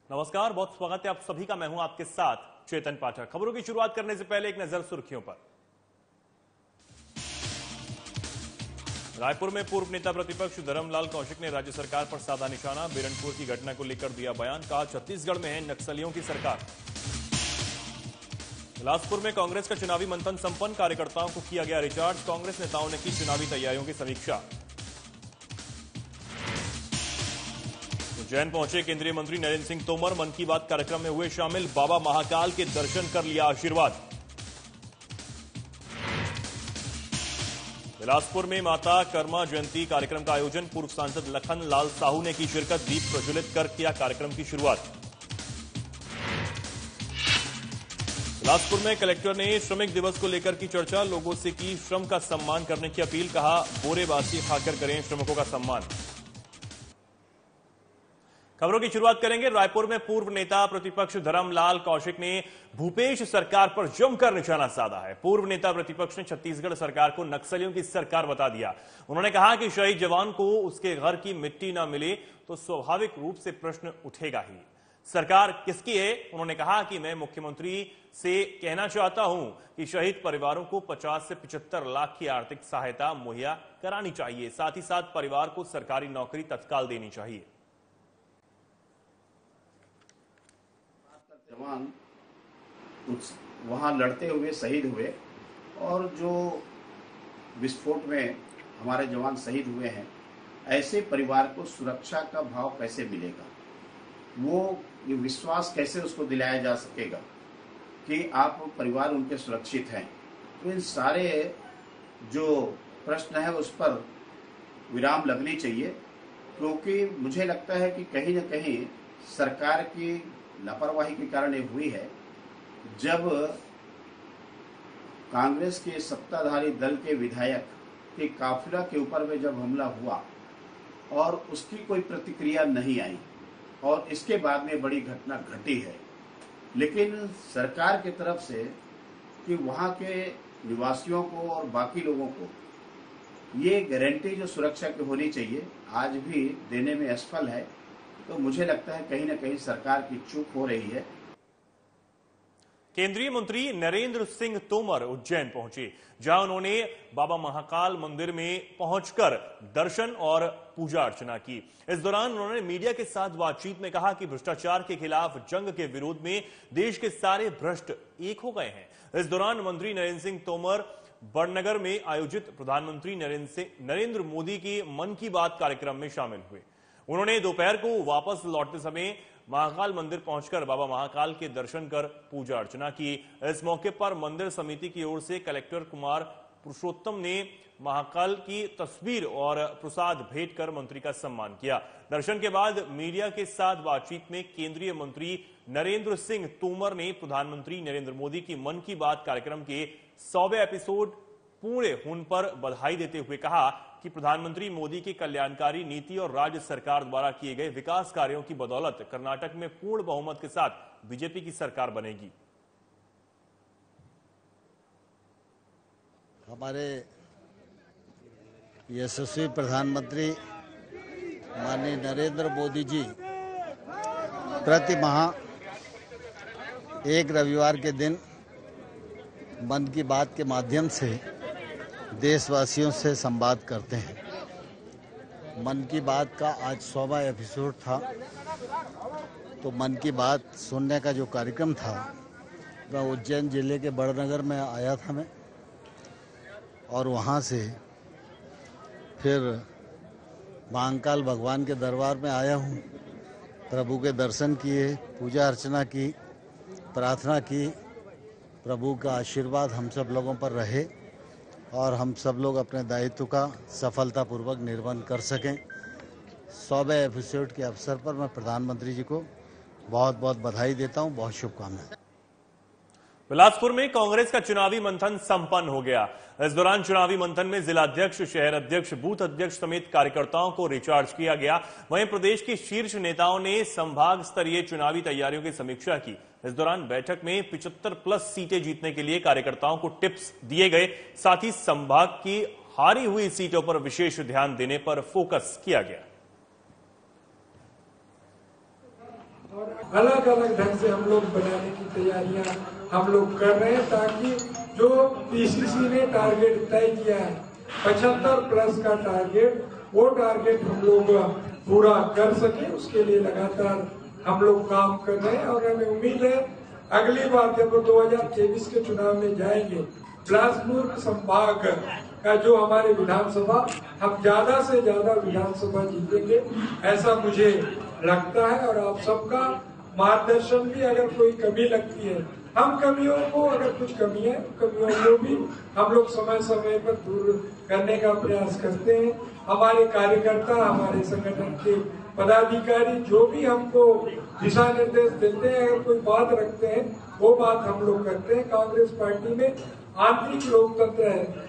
नमस्कार, बहुत स्वागत है आप सभी का। मैं हूं आपके साथ चेतन पाठक। खबरों की शुरुआत करने से पहले एक नजर सुर्खियों पर। रायपुर में पूर्व नेता प्रतिपक्ष धर्मलाल कौशिक ने राज्य सरकार पर साधा निशाना। बिरनपुर की घटना को लेकर दिया बयान, कहा छत्तीसगढ़ में है नक्सलियों की सरकार। बिलासपुर में कांग्रेस का चुनावी मंथन संपन्न, कार्यकर्ताओं को किया गया रिचार्ज। कांग्रेस नेताओं ने की चुनावी तैयारियों की समीक्षा। उज्जैन पहुंचे केंद्रीय मंत्री नरेंद्र सिंह तोमर, मन की बात कार्यक्रम में हुए शामिल। बाबा महाकाल के दर्शन कर लिया आशीर्वाद। बिलासपुर में माता कर्मा जयंती कार्यक्रम का आयोजन, पूर्व सांसद लखन लाल साहू ने की शिरकत। दीप प्रज्वलित कर किया कार्यक्रम की शुरुआत। बिलासपुर में कलेक्टर ने श्रमिक दिवस को लेकर की चर्चा, लोगों से की श्रम का सम्मान करने की अपील। कहा बोरेबासी खाकर करें श्रमिकों का सम्मान। खबरों की शुरुआत करेंगे। रायपुर में पूर्व नेता प्रतिपक्ष धर्मलाल कौशिक ने भूपेश सरकार पर जमकर निशाना साधा है। पूर्व नेता प्रतिपक्ष ने छत्तीसगढ़ सरकार को नक्सलियों की सरकार बता दिया। उन्होंने कहा कि शहीद जवान को उसके घर की मिट्टी न मिले तो स्वाभाविक रूप से प्रश्न उठेगा ही, सरकार किसकी है। उन्होंने कहा कि मैं मुख्यमंत्री से कहना चाहता हूं कि शहीद परिवारों को 50 से 75 लाख की आर्थिक सहायता मुहैया करानी चाहिए। साथ ही साथ परिवार को सरकारी नौकरी तत्काल देनी चाहिए। जवान वहां लड़ते हुए शहीद हुए और जो विस्फोट में हमारे जवान शहीद हुए हैं, ऐसे परिवार को सुरक्षा का भाव कैसे मिलेगा, वो ये विश्वास कैसे उसको दिलाया जा सकेगा कि आप परिवार उनके सुरक्षित हैं। तो इन सारे जो प्रश्न है उस पर विराम लगनी चाहिए, क्योंकि मुझे लगता है कि कहीं न कहीं सरकार की लापरवाही के कारण ये हुई है। जब कांग्रेस के सत्ताधारी दल के विधायक के काफिला के ऊपर में जब हमला हुआ और उसकी कोई प्रतिक्रिया नहीं आई और इसके बाद में बड़ी घटना घटी है, लेकिन सरकार की तरफ से कि वहां के निवासियों को और बाकी लोगों को ये गारंटी जो सुरक्षा की होनी चाहिए आज भी देने में असफल है। तो मुझे लगता है कहीं ना कहीं सरकार की चूक हो रही है। केंद्रीय मंत्री नरेंद्र सिंह तोमर उज्जैन पहुंचे, जहां उन्होंने बाबा महाकाल मंदिर में पहुंचकर दर्शन और पूजा अर्चना की। इस दौरान उन्होंने मीडिया के साथ बातचीत में कहा कि भ्रष्टाचार के खिलाफ जंग के विरोध में देश के सारे भ्रष्ट एक हो गए हैं। इस दौरान मंत्री नरेंद्र सिंह तोमर बड़नगर में आयोजित प्रधानमंत्री नरेंद्र मोदी की मन की बात कार्यक्रम में शामिल हुए। उन्होंने दोपहर को वापस लौटते समय महाकाल मंदिर पहुंचकर बाबा महाकाल के दर्शन कर पूजा अर्चना की। इस मौके पर मंदिर समिति की ओर से कलेक्टर कुमार पुरुषोत्तम ने महाकाल की तस्वीर और प्रसाद भेंट कर मंत्री का सम्मान किया। दर्शन के बाद मीडिया के साथ बातचीत में केंद्रीय मंत्री नरेंद्र सिंह तोमर ने प्रधानमंत्री नरेंद्र मोदी की मन की बात कार्यक्रम के 100वें एपिसोड पूरे होने पर बधाई देते हुए कहा कि प्रधानमंत्री मोदी की कल्याणकारी नीति और राज्य सरकार द्वारा किए गए विकास कार्यों की बदौलत कर्नाटक में पूर्ण बहुमत के साथ बीजेपी की सरकार बनेगी। हमारे यशस्वी प्रधानमंत्री माननीय नरेंद्र मोदी जी प्रति माह एक रविवार के दिन मन की बात के माध्यम से देशवासियों से संवाद करते हैं। मन की बात का आज 100वां एपिसोड था। तो मन की बात सुनने का जो कार्यक्रम था वह उज्जैन जिले के बड़नगर में आया था मैं, और वहाँ से फिर महाकाल भगवान के दरबार में आया हूँ। प्रभु के दर्शन किए, पूजा अर्चना की, प्रार्थना की, प्रभु का आशीर्वाद हम सब लोगों पर रहे और हम सब लोग अपने दायित्व का सफलतापूर्वक निर्वहन कर सकें। 100वें एपिसोड के अवसर पर मैं प्रधानमंत्री जी को बहुत बहुत बधाई देता हूं, बहुत शुभकामनाएं। बिलासपुर में कांग्रेस का चुनावी मंथन संपन्न हो गया। इस दौरान चुनावी मंथन में जिलाध्यक्ष, शहर अध्यक्ष, बूथ अध्यक्ष समेत कार्यकर्ताओं को रिचार्ज किया गया। वहीं प्रदेश के शीर्ष नेताओं ने संभाग स्तरीय चुनावी तैयारियों की समीक्षा की। इस दौरान बैठक में 75+ सीटें जीतने के लिए कार्यकर्ताओं को टिप्स दिए गए। साथ ही संभाग की हारी हुई सीटों पर विशेष ध्यान देने पर फोकस किया गया। और अलग अलग ढंग से हम लोग बनाने की तैयारियां हम लोग कर रहे हैं, ताकि जो पीसीसी ने टारगेट तय किया है 75+ का टारगेट, वो टारगेट हम लोग पूरा कर सके, उसके लिए लगातार हम लोग काम कर रहे हैं। और हमें उम्मीद है अगली बार जब 2023 के चुनाव में जाएंगे, बिलासपुर संभाग का जो हमारे विधानसभा, हम ज्यादा से ज्यादा विधानसभा जीतेंगे, ऐसा मुझे लगता है। और आप सबका मार्गदर्शन भी, अगर कोई कमी लगती है, हम कमियों को, अगर कुछ कमी है, कमियों को भी हम लोग समय समय पर दूर करने का प्रयास करते हैं। हमारे कार्यकर्ता, हमारे संगठन के पदाधिकारी जो भी हमको दिशा निर्देश देते हैं, अगर कोई बात रखते हैं, वो बात हम लोग करते हैं। कांग्रेस पार्टी में आंतरिक लोकतंत्र है।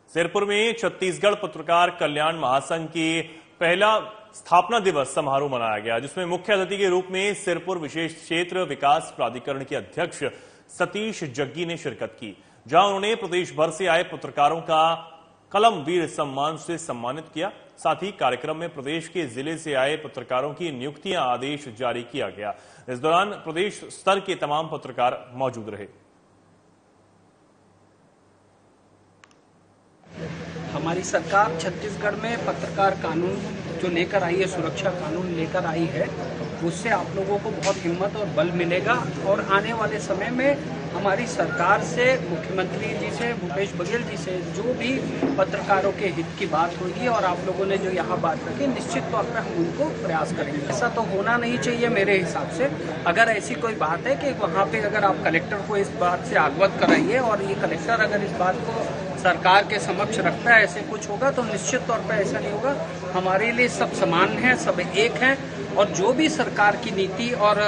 सिरपुर में छत्तीसगढ़ पत्रकार कल्याण महासंघ की पहला स्थापना दिवस समारोह मनाया गया, जिसमें मुख्य अतिथि के रूप में सिरपुर विशेष क्षेत्र विकास प्राधिकरण के अध्यक्ष सतीश जग्गी ने शिरकत की, जहां उन्होंने प्रदेश भर से आए पत्रकारों का कलम वीर सम्मान से सम्मानित किया। साथ ही कार्यक्रम में प्रदेश के जिले से आए पत्रकारों की नियुक्तियां आदेश जारी किया गया। इस दौरान प्रदेश स्तर के तमाम पत्रकार मौजूद रहे। हमारी सरकार छत्तीसगढ़ में पत्रकार कानून जो लेकर आई है, सुरक्षा कानून लेकर आई है, उससे आप लोगों को बहुत हिम्मत और बल मिलेगा। और आने वाले समय में हमारी सरकार से, मुख्यमंत्री जी से, भूपेश बघेल जी से जो भी पत्रकारों के हित की बात होगी और आप लोगों ने जो यहाँ बात रखी, निश्चित तौर पर हम उनको प्रयास करेंगे। ऐसा तो होना नहीं चाहिए मेरे हिसाब से। अगर ऐसी कोई बात है कि वहाँ पे अगर आप कलेक्टर को इस बात से अवगत कराइए और ये कलेक्टर अगर इस बात को सरकार के समक्ष रखता है, ऐसे कुछ होगा तो निश्चित तौर पर ऐसा नहीं होगा। हमारे लिए सब समान हैं, सब एक हैं, और जो भी सरकार की नीति और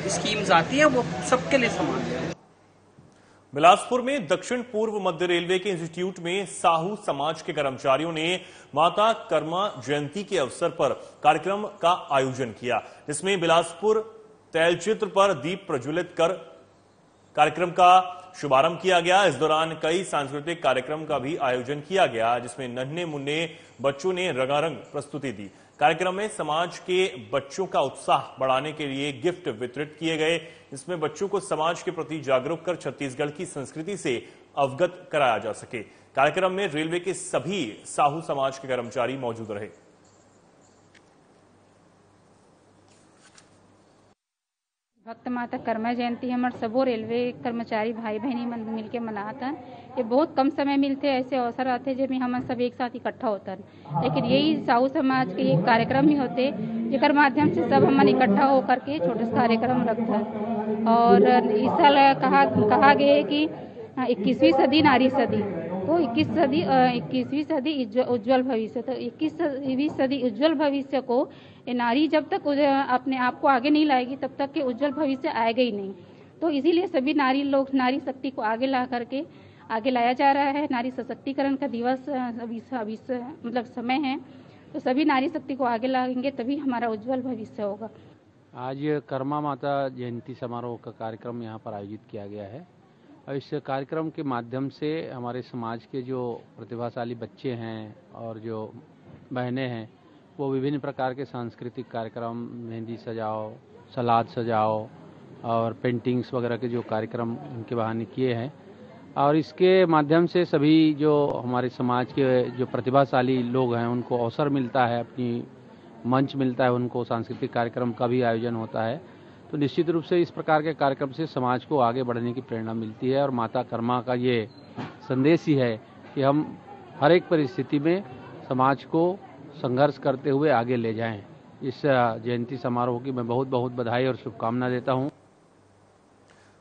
स्कीम्स आती है वो सबके लिए समान है। बिलासपुर में दक्षिण पूर्व मध्य रेलवे के इंस्टीट्यूट में साहू समाज के कर्मचारियों ने माता कर्मा जयंती के अवसर पर कार्यक्रम का आयोजन किया, जिसमें बिलासपुर तैलचित्र पर दीप प्रज्वलित कर कार्यक्रम का शुभारंभ किया गया। इस दौरान कई सांस्कृतिक कार्यक्रम का भी आयोजन किया गया, जिसमें नन्हे मुन्ने बच्चों ने रंगारंग प्रस्तुति दी। कार्यक्रम में समाज के बच्चों का उत्साह बढ़ाने के लिए गिफ्ट वितरित किए गए। इसमें बच्चों को समाज के प्रति जागरूक कर छत्तीसगढ़ की संस्कृति से अवगत कराया जा सके। कार्यक्रम में रेलवे के सभी साहू समाज के कर्मचारी मौजूद रहे। भक्त माता कर्मा जयंती हमारे सबो रेलवे कर्मचारी भाई बहनी मन मिलके मनातन। ये बहुत कम समय मिलते, ऐसे अवसर आते जब हम सब एक साथ इकट्ठा होतन, लेकिन यही साहू समाज के एक कार्यक्रम ही होते जेकर माध्यम से सब हम इकट्ठा होकर के छोटे से कार्यक्रम रखते। और इस साल कहा गया कि 21वीं सदी नारी सदी, तो 21वीं सदी उज्जवल भविष्य। तो 21वीं सदी उज्जवल भविष्य को नारी जब तक अपने आप को आगे नहीं लाएगी तब तक के उज्जवल भविष्य आएगा ही नहीं। तो इसीलिए सभी नारी शक्ति को आगे ला करके आगे लाया जा रहा है। नारी सशक्तिकरण का दिवस अभी मतलब समय है, तो सभी नारी शक्ति को आगे लाएंगे तभी हमारा उज्जवल भविष्य होगा। आज कर्मा माता जयंती समारोह का कार्यक्रम यहाँ पर आयोजित किया गया है और इस कार्यक्रम के माध्यम से हमारे समाज के जो प्रतिभाशाली बच्चे हैं और जो बहनें हैं वो विभिन्न प्रकार के सांस्कृतिक कार्यक्रम, मेहंदी सजाओ, सलाद सजाओ और पेंटिंग्स वगैरह के जो कार्यक्रम उनके बहाने किए हैं। और इसके माध्यम से सभी जो हमारे समाज के जो प्रतिभाशाली लोग हैं उनको अवसर मिलता है, अपनी मंच मिलता है, उनको सांस्कृतिक कार्यक्रम का भी आयोजन होता है। तो निश्चित रूप से इस प्रकार के कार्यक्रम से समाज को आगे बढ़ने की प्रेरणा मिलती है और माता कर्मा का ये संदेश ही है कि हम हर एक परिस्थिति में समाज को संघर्ष करते हुए आगे ले जाएं। इस जयंती समारोह की मैं बहुत बहुत बधाई और शुभकामना देता हूं।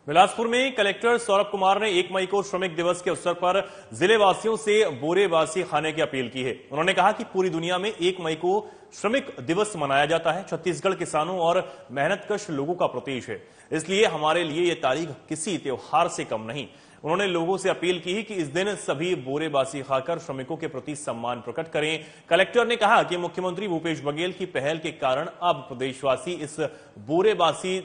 बिलासपुर में कलेक्टर सौरभ कुमार ने 1 मई को श्रमिक दिवस के अवसर पर जिले वासियों से बोरे बासी खाने की अपील की है। उन्होंने कहा कि पूरी दुनिया में 1 मई को श्रमिक दिवस मनाया जाता है। छत्तीसगढ़ किसानों और मेहनतकश लोगों का प्रतीक है, इसलिए हमारे लिए यह तारीख किसी त्योहार से कम नहीं। उन्होंने लोगों से अपील की कि इस दिन सभी बोरे बासी खाकर श्रमिकों के प्रति सम्मान प्रकट करें। कलेक्टर ने कहा कि मुख्यमंत्री भूपेश बघेल की पहल के कारण अब प्रदेशवासी इस बोरे बासी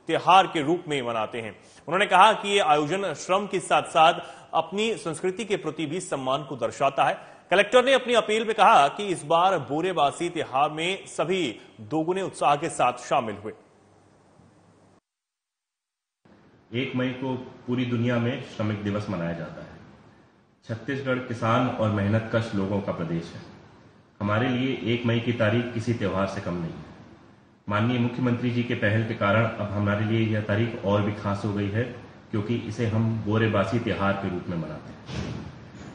त्योहार के रूप में मनाते हैं। उन्होंने कहा कि ये आयोजन श्रम के साथ साथ अपनी संस्कृति के प्रति भी सम्मान को दर्शाता है। कलेक्टर ने अपनी अपील में कहा कि इस बार बोरेबासी त्योहार में सभी दोगुने उत्साह के साथ शामिल हुए। 1 मई को पूरी दुनिया में श्रमिक दिवस मनाया जाता है। छत्तीसगढ़ किसान और मेहनतकश लोगों का प्रदेश है। हमारे लिए 1 मई की तारीख किसी त्योहार से कम नहीं है। माननीय मुख्यमंत्री जी के पहल के कारण अब हमारे लिए यह तारीख और भी खास हो गई है, क्योंकि इसे हम बोरेबासी त्योहार के रूप में मनाते हैं।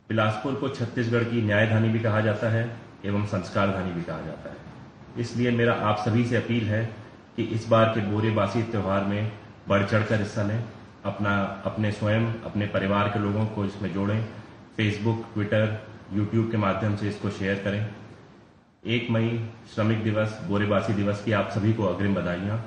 बिलासपुर को छत्तीसगढ़ की न्यायधानी भी कहा जाता है एवं संस्कारधानी भी कहा जाता है। इसलिए मेरा आप सभी से अपील है कि इस बार के बोरेबासी त्योहार में बढ़ चढ़कर हिस्सा लें, अपने स्वयं अपने परिवार के लोगों को इसमें जोड़ें। फेसबुक, ट्विटर, यूट्यूब के माध्यम से इसको शेयर करें। 1 मई श्रमिक दिवस, बोरेबासी दिवस की आप सभी को अग्रिम बधाइयां।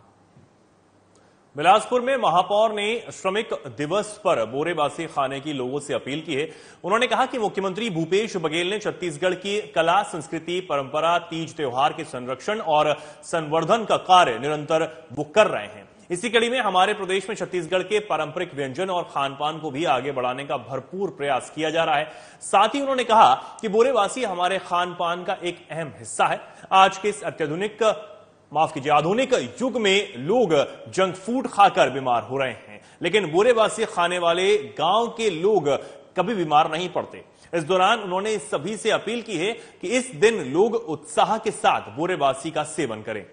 बिलासपुर में महापौर ने श्रमिक दिवस पर बोरेबासी खाने की लोगों से अपील की है। उन्होंने कहा कि मुख्यमंत्री भूपेश बघेल ने छत्तीसगढ़ की कला, संस्कृति, परंपरा, तीज त्योहार के संरक्षण और संवर्धन का कार्य निरंतर वो कर रहे हैं। इसी कड़ी में हमारे प्रदेश में छत्तीसगढ़ के पारंपरिक व्यंजन और खान पान को भी आगे बढ़ाने का भरपूर प्रयास किया जा रहा है। साथ ही उन्होंने कहा कि बोरेबासी हमारे खान पान का एक अहम हिस्सा है। आज के इस आधुनिक युग में लोग जंक फूड खाकर बीमार हो रहे हैं, लेकिन बोरेबासी खाने वाले गांव के लोग कभी बीमार नहीं पड़ते। इस दौरान उन्होंने सभी से अपील की है कि इस दिन लोग उत्साह के साथ बोरेबासी का सेवन करें।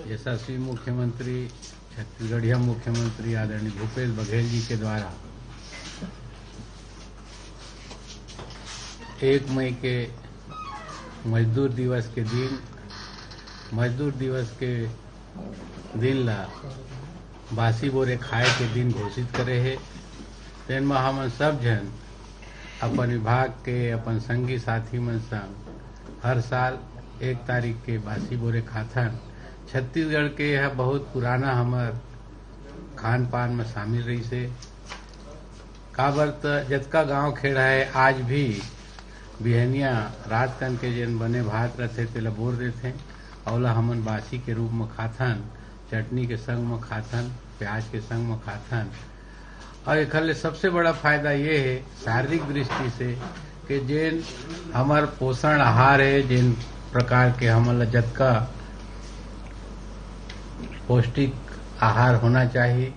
यशस्वी मुख्यमंत्री, छत्तीसगढ़िया मुख्यमंत्री आदरणीय भूपेश बघेल जी के द्वारा 1 मई के मजदूर दिवस के दिन ला बासी बोरे खाए के दिन घोषित करे है। तेन में हम सब जन अपन विभाग के, अपन संगी साथी मन संग हर साल 1 तारीख के बासी बोरे खाथन। छत्तीसगढ़ के यह बहुत पुराना हमार खान पान में शामिल रही से। काबर त जतका गांव खेड़ा है आज भी बिहनिया रात कन के जन बने भात रहते तेला बोर देते औला हमन बासी के रूप में खाथन, चटनी के संग में खाथन, प्याज के संग में खाथन। और एक सबसे बड़ा फायदा ये है शारीरिक दृष्टि से कि जिन हमार पोषण आहार है, जिन प्रकार के हमन जतका पौष्टिक आहार होना चाहिए।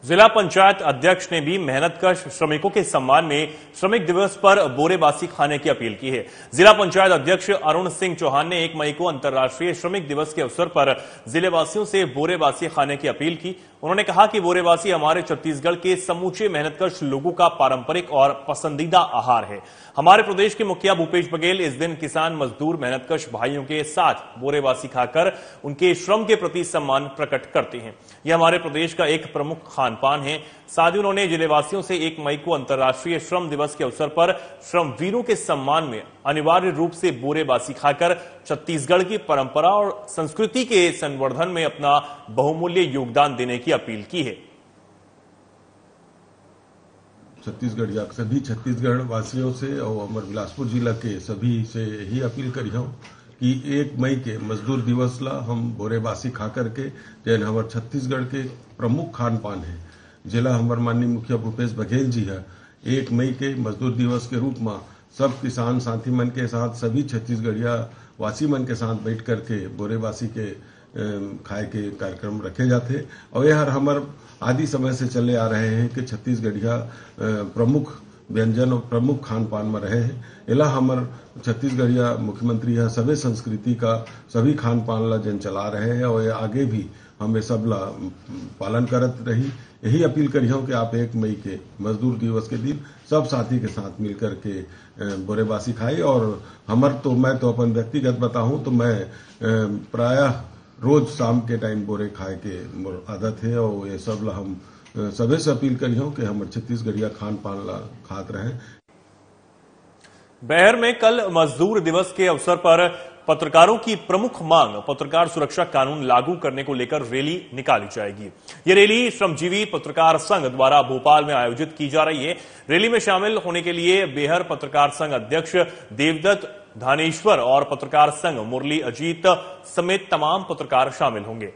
जिला पंचायत अध्यक्ष ने भी मेहनतकश श्रमिकों के सम्मान में श्रमिक दिवस पर बोरेबासी खाने की अपील की है। जिला पंचायत अध्यक्ष अरुण सिंह चौहान ने 1 मई को अंतर्राष्ट्रीय श्रमिक दिवस के अवसर पर जिलेवासियों से बोरेबासी खाने की अपील की। उन्होंने कहा कि बोरेबासी हमारे छत्तीसगढ़ के समूचे मेहनतकश लोगों का पारंपरिक और पसंदीदा आहार है। हमारे प्रदेश के मुखिया भूपेश बघेल इस दिन किसान, मजदूर, मेहनतकश भाइयों के साथ बोरेबासी खाकर उनके श्रम के प्रति सम्मान प्रकट करते हैं। यह हमारे प्रदेश का एक प्रमुख खान पान है। साथ ही उन्होंने जिलेवासियों से 1 मई को अंतर्राष्ट्रीय श्रम दिवस के अवसर पर श्रमवीरों के सम्मान में अनिवार्य रूप से बोरेबासी खाकर छत्तीसगढ़ की परंपरा और संस्कृति के संवर्धन में अपना बहुमूल्य योगदान देने की अपील की है। छत्तीसगढ़ या सभी छत्तीसगढ़ वासियों से और हमारे बिलासपुर जिला के सभी से यही अपील करी हूं कि 1 मई के मजदूर दिवस ला हम बोरेबासी खा करके जैन हमारे छत्तीसगढ़ के प्रमुख खान पान है। जिला हमारे माननीय मुखिया भूपेश बघेल जी है 1 मई के मजदूर दिवस के रूप में सब किसान साथी मन के साथ, सभी छत्तीसगढ़िया वासी मन के साथ बैठ करके बोरेबासी के खाए के कार्यक्रम रखे जाते और यह हमारे आदि समय से चले आ रहे हैं कि छत्तीसगढ़िया प्रमुख व्यंजन और प्रमुख खान पान में रहे हैं। इला हमार छत्तीसगढ़िया मुख्यमंत्री है सभी संस्कृति का, सभी खान पान ला जन चला रहे हैं और आगे भी हम ये सब ला पालन करत रही। यही अपील करी हूं कि आप 1 मई के मजदूर दिवस के दिन सब साथी के साथ मिलकर के बोरेबासी खाए। और मैं तो अपन व्यक्तिगत बताऊं तो मैं प्रायः रोज शाम के टाइम बोरे खाए के आदत है और ये सब ला हम सभी से अपील करी हूं कि हम छत्तीसगढ़िया खान पान ला खात रहे। बेहर में कल मजदूर दिवस के अवसर पर पत्रकारों की प्रमुख मांग पत्रकार सुरक्षा कानून लागू करने को लेकर रैली निकाली जाएगी। ये रैली श्रमजीवी पत्रकार संघ द्वारा भोपाल में आयोजित की जा रही है। रैली में शामिल होने के लिए बेहर पत्रकार संघ अध्यक्ष देवदत्त धानेश्वर और पत्रकार संघ मुरली अजीत समेत तमाम पत्रकार शामिल होंगे।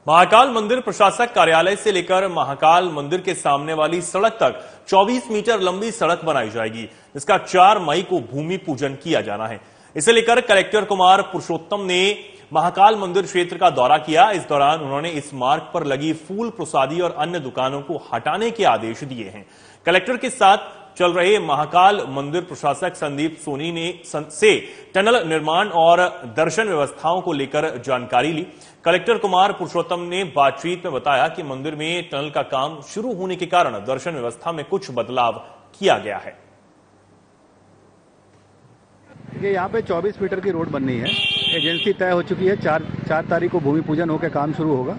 महाकाल मंदिर प्रशासक कार्यालय से लेकर महाकाल मंदिर के सामने वाली सड़क तक 24 मीटर लंबी सड़क बनाई जाएगी, जिसका 4 मई को भूमि पूजन किया जाना है। इसे लेकर कलेक्टर कुमार पुरुषोत्तम ने महाकाल मंदिर क्षेत्र का दौरा किया। इस दौरान उन्होंने इस मार्ग पर लगी फूल प्रसादी और अन्य दुकानों को हटाने के आदेश दिए हैं। कलेक्टर के साथ चल रहे महाकाल मंदिर प्रशासक संदीप सोनी ने से टनल निर्माण और दर्शन व्यवस्थाओं को लेकर जानकारी ली। कलेक्टर कुमार पुरुषोत्तम ने बातचीत में बताया कि मंदिर में टनल का काम शुरू होने के कारण दर्शन व्यवस्था में कुछ बदलाव किया गया है। यहाँ पे 24 मीटर की रोड बननी है, एजेंसी तय हो चुकी है। 4 तारीख को भूमि पूजन होकर काम शुरू होगा।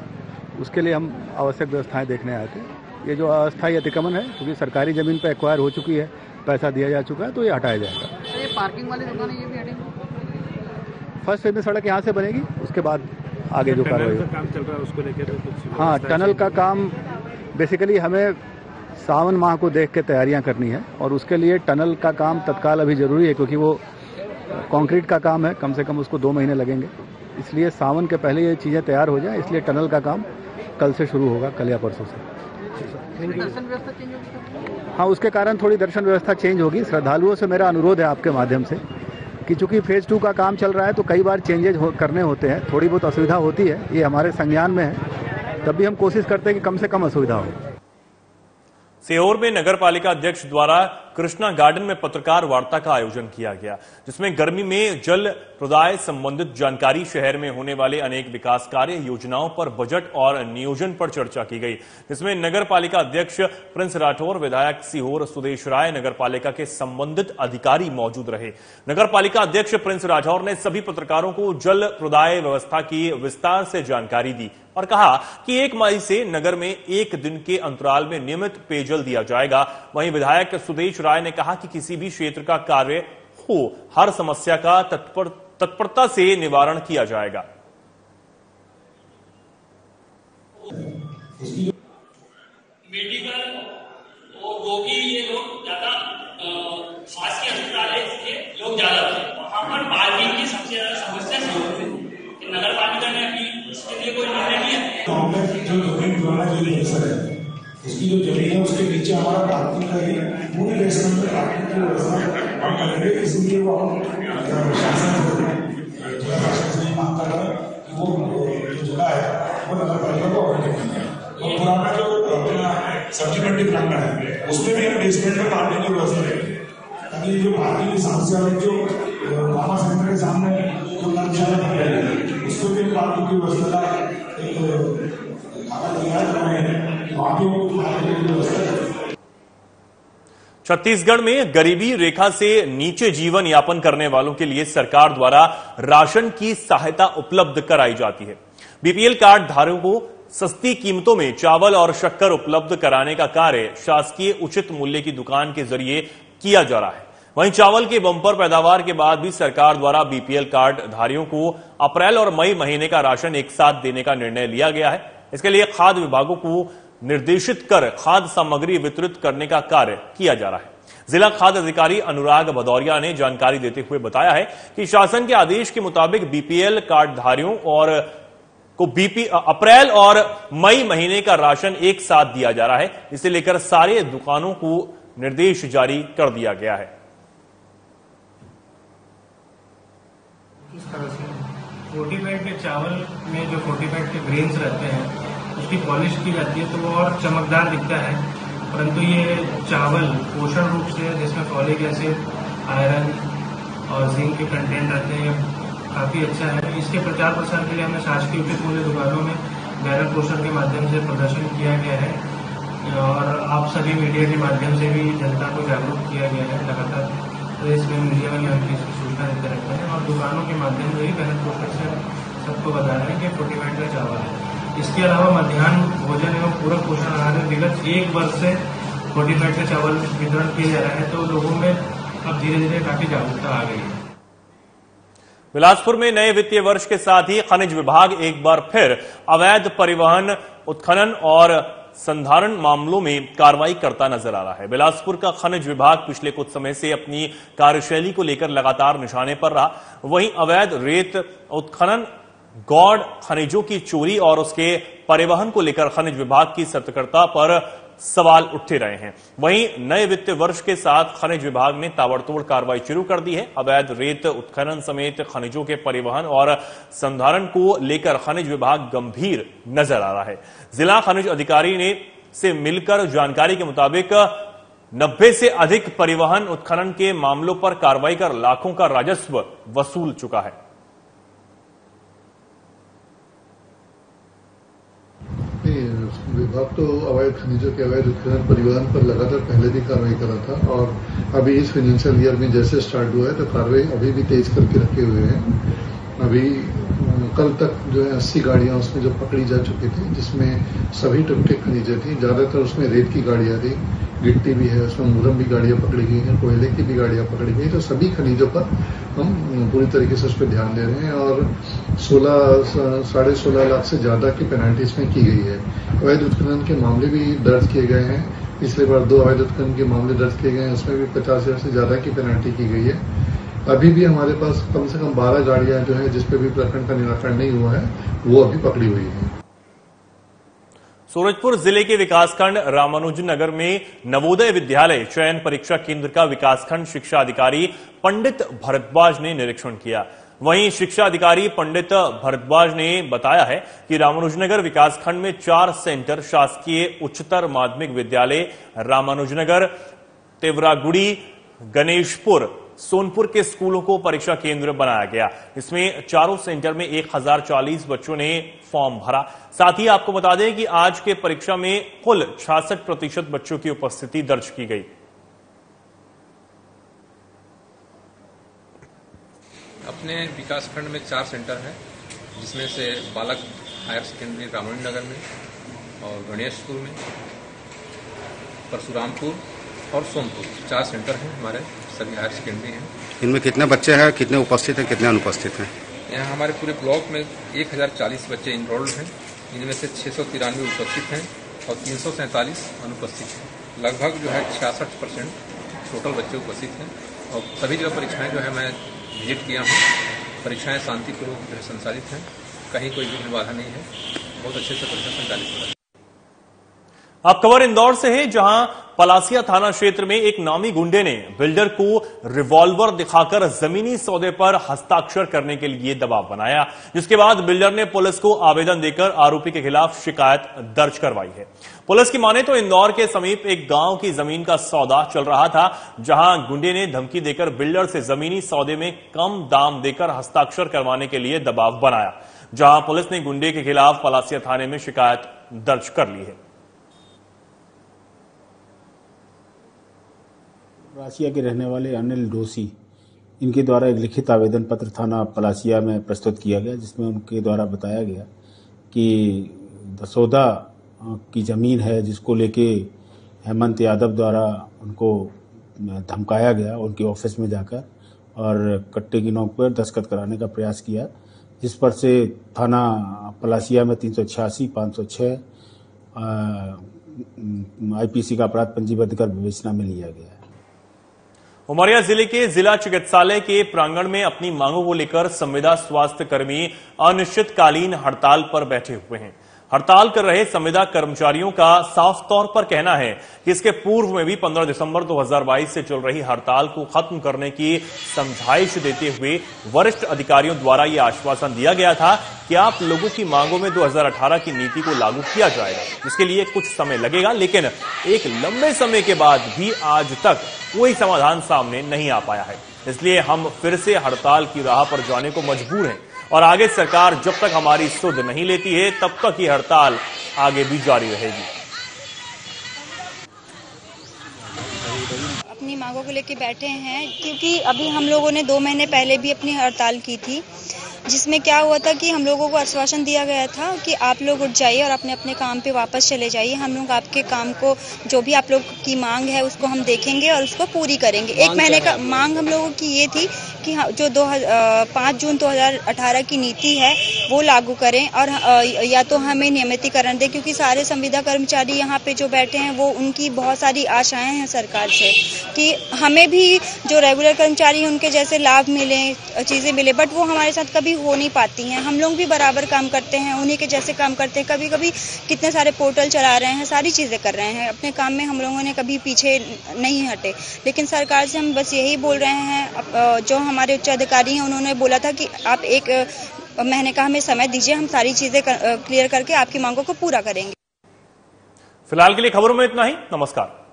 उसके लिए हम आवश्यक व्यवस्थाएं देखने आए थे। ये जो अस्थायी अतिक्रमण है, क्योंकि सरकारी जमीन पर एक्वायर हो चुकी है, पैसा दिया जा चुका है, तो ये हटाया जाएगा। तो ये पार्किंग वाली दुकानें ये भी हटेंगी? फर्स्ट फेज में सड़क यहाँ से बनेगी, उसके बाद आगे जो कार्रवाई काम चल रहा है उसको लेकर कुछ। हाँ, टनल का काम बेसिकली हमें सावन माह को देख के तैयारियां करनी है, और उसके लिए टनल का काम तत्काल अभी जरूरी है, क्योंकि वो कंक्रीट का काम है, कम से कम उसको 2 महीने लगेंगे। इसलिए सावन के पहले ये चीज़ें तैयार हो जाए, इसलिए टनल का काम कल से शुरू होगा, कल या परसों से। दर्शन व्यवस्था चेंज होगी? हाँ, उसके कारण थोड़ी दर्शन व्यवस्था चेंज होगी। श्रद्धालुओं से मेरा अनुरोध है आपके माध्यम से कि चूंकि फेज 2 का काम चल रहा है, तो कई बार चेंजेज करने होते हैं, थोड़ी बहुत असुविधा होती है, ये हमारे संज्ञान में है। तब भी हम कोशिश करते हैं कि कम से कम असुविधा हो। सीहोर में नगर पालिका अध्यक्ष द्वारा कृष्णा गार्डन में पत्रकार वार्ता का आयोजन किया गया, जिसमें गर्मी में जल प्रदाय संबंधित जानकारी, शहर में होने वाले अनेक विकास कार्य, योजनाओं पर, बजट और नियोजन पर चर्चा की गई, जिसमें नगर पालिका अध्यक्ष प्रिंस राठौर, विधायक सीहोर सुदेश राय, नगर पालिका के संबंधित अधिकारी मौजूद रहे। नगर पालिका अध्यक्ष प्रिंस राठौर ने सभी पत्रकारों को जल प्रदाय व्यवस्था की विस्तार से जानकारी दी और कहा कि 1 मई से नगर में 1 दिन के अंतराल में नियमित पेयजल दिया जाएगा। वहीं विधायक सुदेश राय ने कहा कि किसी भी क्षेत्र का कार्य हो, हर समस्या का तत्परता से निवारण किया जाएगा। मेडिकल और रोगी ये लोग ज्यादा शासकीय अस्पताल है, इसलिए लोग ज्यादा थे। वहां पर पार्किंग की सबसे ज्यादा समस्या थी। नगर पालिका ने अभी इसके लिए कोई निर्णय लिया है? जो जमीन पुराना जो परिसर है, उसकी जो जमीन है उसके नीचे हमारा पार्किंग का ही पूरी बेसमेंट में पार्किंग की व्यवस्था हम करेंगे। इसलिए वो हम शासन जिला प्रशासन से मांग कर रहे हैं कि वो जो जगह है वो नगर पालिका को आवंटित की जाए। और पुराना जो अपना सब्जी मंडी प्रांगण है, उसमें भी बेसमेंट में पार्किंग की व्यवस्था करेंगे, ताकि जो पार्किंग की समस्या है, जो मामा सेंटर के सामने जो कर्मशाला बन रही है, उसको भी पार्किंग की व्यवस्था का एक छत्तीसगढ़ में गरीबी रेखा से नीचे जीवन यापन करने वालों के लिए सरकार द्वारा राशन की सहायता उपलब्ध कराई जाती है। बीपीएल कार्ड धारकों को सस्ती कीमतों में चावल और शक्कर उपलब्ध कराने का कार्य शासकीय उचित मूल्य की दुकान के जरिए किया जा रहा है। वहीं चावल के बंपर पैदावार के बाद भी सरकार द्वारा बीपीएल कार्ड धारियों को अप्रैल और मई महीने का राशन एक साथ देने का निर्णय लिया गया है। इसके लिए खाद्य विभागों को निर्देशित कर खाद्य सामग्री वितरित करने का कार्य किया जा रहा है। जिला खाद्य अधिकारी अनुराग भदौरिया ने जानकारी देते हुए बताया है कि शासन के आदेश के मुताबिक बीपीएल कार्डधारियों और को अप्रैल और मई महीने का राशन एक साथ दिया जा रहा है। इसे लेकर सारे दुकानों को निर्देश जारी कर दिया गया है। इस तरह से 40 के चावल में जो 40 के ग्रेन्स रहते हैं उसकी पॉलिश की जाती है तो वो और चमकदार दिखता है, परंतु ये चावल पोषण रूप से जिसमें फॉलिक एसिड, आयरन और जिंक के कंटेंट रहते हैं काफ़ी अच्छा है। इसके प्रचार प्रसार के लिए हमने शासकीय उचित मूल्य दुकानों में बैनर पोस्टर के माध्यम से प्रदर्शन किया गया है और आप सभी मीडिया के माध्यम से भी जनता को जागरूक किया गया है। लगातार प्रेस में, मीडिया में हम इसकी सूचना देते रहते हैं और दुकानों के माध्यम से भी बैनर पोस्टर से सबको बता रहे हैं कि 40 का चावल है। इसके अलावा मध्याह्न भोजन एवं पूरक पोषण आहार में विगत 1 वर्ष से 40 का चावल वितरण किया जा रहा है, तो लोगों में अब धीरे धीरे काफी जागरूकता आ गई है। बिलासपुर में नए वित्तीय वर्ष के साथ ही खनिज विभाग एक बार फिर अवैध परिवहन, उत्खनन और संधारण मामलों में कार्रवाई करता नजर आ रहा है। बिलासपुर का खनिज विभाग पिछले कुछ समय से अपनी कार्यशैली को लेकर लगातार निशाने पर रहा। वहीं अवैध रेत उत्खनन गौड़ खनिजों की चोरी और उसके परिवहन को लेकर खनिज विभाग की सतर्कता पर सवाल उठते रहे हैं। वहीं नए वित्तीय वर्ष के साथ खनिज विभाग ने ताबड़तोड़ कार्रवाई शुरू कर दी है। अवैध रेत उत्खनन समेत खनिजों के परिवहन और संधारण को लेकर खनिज विभाग गंभीर नजर आ रहा है। जिला खनिज अधिकारी ने से मिलकर जानकारी के मुताबिक 90 से अधिक परिवहन उत्खनन के मामलों पर कार्रवाई कर लाखों का राजस्व वसूल चुका है। विभाग तो अवैध खनिजों के अवैध उत्खनन परिवहन पर लगातार पहले भी कार्रवाई कर रहा था और अभी इस फाइनेंशियल ईयर में जैसे स्टार्ट हुआ है तो कार्रवाई अभी भी तेज करके रखे हुए हैं। अभी कल तक जो है 80 गाड़ियां उसमें जो पकड़ी जा चुकी थी, जिसमें सभी टुकटे खनिजें थी। ज्यादातर उसमें रेत की गाड़ियां थी, गिट्टी भी है, उसमें मुरम भी गाड़ियां पकड़ी गई हैं, कोयले की भी गाड़ियां पकड़ी गई। तो सभी खनिजों पर हम पूरी तरीके से उस पर ध्यान दे रहे हैं और 16.5 लाख से ज्यादा की पेनल्टी इसमें की गई है। अवैध उत्खनन के मामले भी दर्ज किए गए हैं। पिछले बार 2 अवैध उत्खनन के मामले दर्ज किए गए हैं, उसमें भी 50,000 से ज्यादा की पेनल्टी की गई है। अभी भी हमारे पास कम से कम 12 गाड़ियां जो है जिसपे भी प्रकरण का निराकरण नहीं हुआ है वो अभी पकड़ी हुई है। सूरजपुर जिले के विकासखंड रामानुजनगर में नवोदय विद्यालय चयन परीक्षा केंद्र का विकासखंड शिक्षा अधिकारी पंडित भरद्वाज ने निरीक्षण किया। वहीं शिक्षा अधिकारी पंडित भरद्वाज ने बताया है कि रामानुजनगर विकासखंड में 4 सेंटर शासकीय उच्चतर माध्यमिक विद्यालय रामानुजनगर, तेवरागुड़ी, गणेशपुर, सोनपुर के स्कूलों को परीक्षा केंद्र बनाया गया। इसमें चारों सेंटर में 1040 बच्चों ने फॉर्म भरा। साथ ही आपको बता दें कि आज के परीक्षा में कुल 66% बच्चों की उपस्थिति दर्ज की गई। अपने विकासखंड में 4 सेंटर हैं, जिसमें से बालक हायर सेकेंडरी रामानुजनगर में और गणेशपुर में, परशुरामपुर और सोनपुर 4 सेंटर हैं हमारे, सभी हायर सेकेंडरी हैं। इनमें कितने बच्चे हैं, कितने उपस्थित हैं, कितने अनुपस्थित हैं? यहाँ हमारे पूरे ब्लॉक में 1040 बच्चे इनरोल्ड हैं, इनमें से 693 उपस्थित हैं और 347 अनुपस्थित हैं। लगभग जो है 66% टोटल बच्चे उपस्थित हैं और सभी जो परीक्षाएं जो है मैं विजिट किया हूँ, परीक्षाएं शांतिपूर्वक जो है संचालित हैं, कहीं कोई विघ्न बाधा नहीं है, बहुत अच्छे से परीक्षा संचालित हो रहा है। अब खबर इंदौर से है, जहां पलासिया थाना क्षेत्र में एक नामी गुंडे ने बिल्डर को रिवॉल्वर दिखाकर जमीनी सौदे पर हस्ताक्षर करने के लिए दबाव बनाया, जिसके बाद बिल्डर ने पुलिस को आवेदन देकर आरोपी के खिलाफ शिकायत दर्ज करवाई है। पुलिस की माने तो इंदौर के समीप एक गांव की जमीन का सौदा चल रहा था, जहां गुंडे ने धमकी देकर बिल्डर से जमीनी सौदे में कम दाम देकर हस्ताक्षर करवाने के लिए दबाव बनाया, जहां पुलिस ने गुंडे के खिलाफ पलासिया थाने में शिकायत दर्ज कर ली है। पलासिया के रहने वाले अनिल डोसी, इनके द्वारा एक लिखित आवेदन पत्र थाना पलासिया में प्रस्तुत किया गया, जिसमें उनके द्वारा बताया गया कि दसौदा की जमीन है, जिसको लेके हेमंत यादव द्वारा उनको धमकाया गया उनके ऑफिस में जाकर और कट्टे की नोक पर दस्तखत कराने का प्रयास किया, जिस पर से थाना पलासिया में 386, 506 IPC का अपराध पंजीबद्ध कर विवेचना में लिया गया है। उमरिया जिले के जिला चिकित्सालय के प्रांगण में अपनी मांगों को लेकर संविदा स्वास्थ्य कर्मी अनिश्चितकालीन हड़ताल पर बैठे हुए हैं। हड़ताल कर रहे संविदा कर्मचारियों का साफ तौर पर कहना है कि इसके पूर्व में भी 15 दिसंबर 2022 से चल रही हड़ताल को खत्म करने की समझाइश देते हुए वरिष्ठ अधिकारियों द्वारा यह आश्वासन दिया गया था कि आप लोगों की मांगों में 2018 की नीति को लागू किया जाएगा, जिसके लिए कुछ समय लगेगा, लेकिन एक लंबे समय के बाद भी आज तक कोई समाधान सामने नहीं आ पाया है। इसलिए हम फिर से हड़ताल की राह पर जाने को मजबूर हैं और आगे सरकार जब तक हमारी सुध नहीं लेती है तब तक ये हड़ताल आगे भी जारी रहेगी। अपनी मांगों को लेकर बैठे हैं, क्योंकि अभी हम लोगों ने 2 महीने पहले भी अपनी हड़ताल की थी, जिसमें क्या हुआ था कि हम लोगों को आश्वासन दिया गया था कि आप लोग उठ जाइए और अपने अपने काम पे वापस चले जाइए, हम लोग आपके काम को, जो भी आप लोग की मांग है उसको हम देखेंगे और उसको पूरी करेंगे। 1 महीने का मांग हम लोगों की ये थी कि जो 5 जून 2018 की नीति है वो लागू करें और या तो हमें नियमितीकरण दें, क्योंकि सारे संविदा कर्मचारी यहाँ पे जो बैठे हैं वो उनकी बहुत सारी आशाएं हैं सरकार से कि हमें भी जो रेगुलर कर्मचारी हैं उनके जैसे लाभ मिले, चीजें मिले, बट वो हमारे साथ कभी हो नहीं पाती हैं। हम लोग भी बराबर काम करते हैं, उन्हीं के जैसे काम करते हैं, कभी कभी कितने सारे पोर्टल चला रहे हैं, सारी चीजें कर रहे हैं, अपने काम में हम लोगों ने कभी पीछे नहीं हटे। लेकिन सरकार से हम बस यही बोल रहे हैं, जो हमारे उच्च अधिकारी हैं उन्होंने बोला था कि आप 1 महीने का हमें समय दीजिए, हम सारी चीजें क्लियर करके आपकी मांगों को पूरा करेंगे। फिलहाल के लिए खबरों में इतना ही। नमस्कार।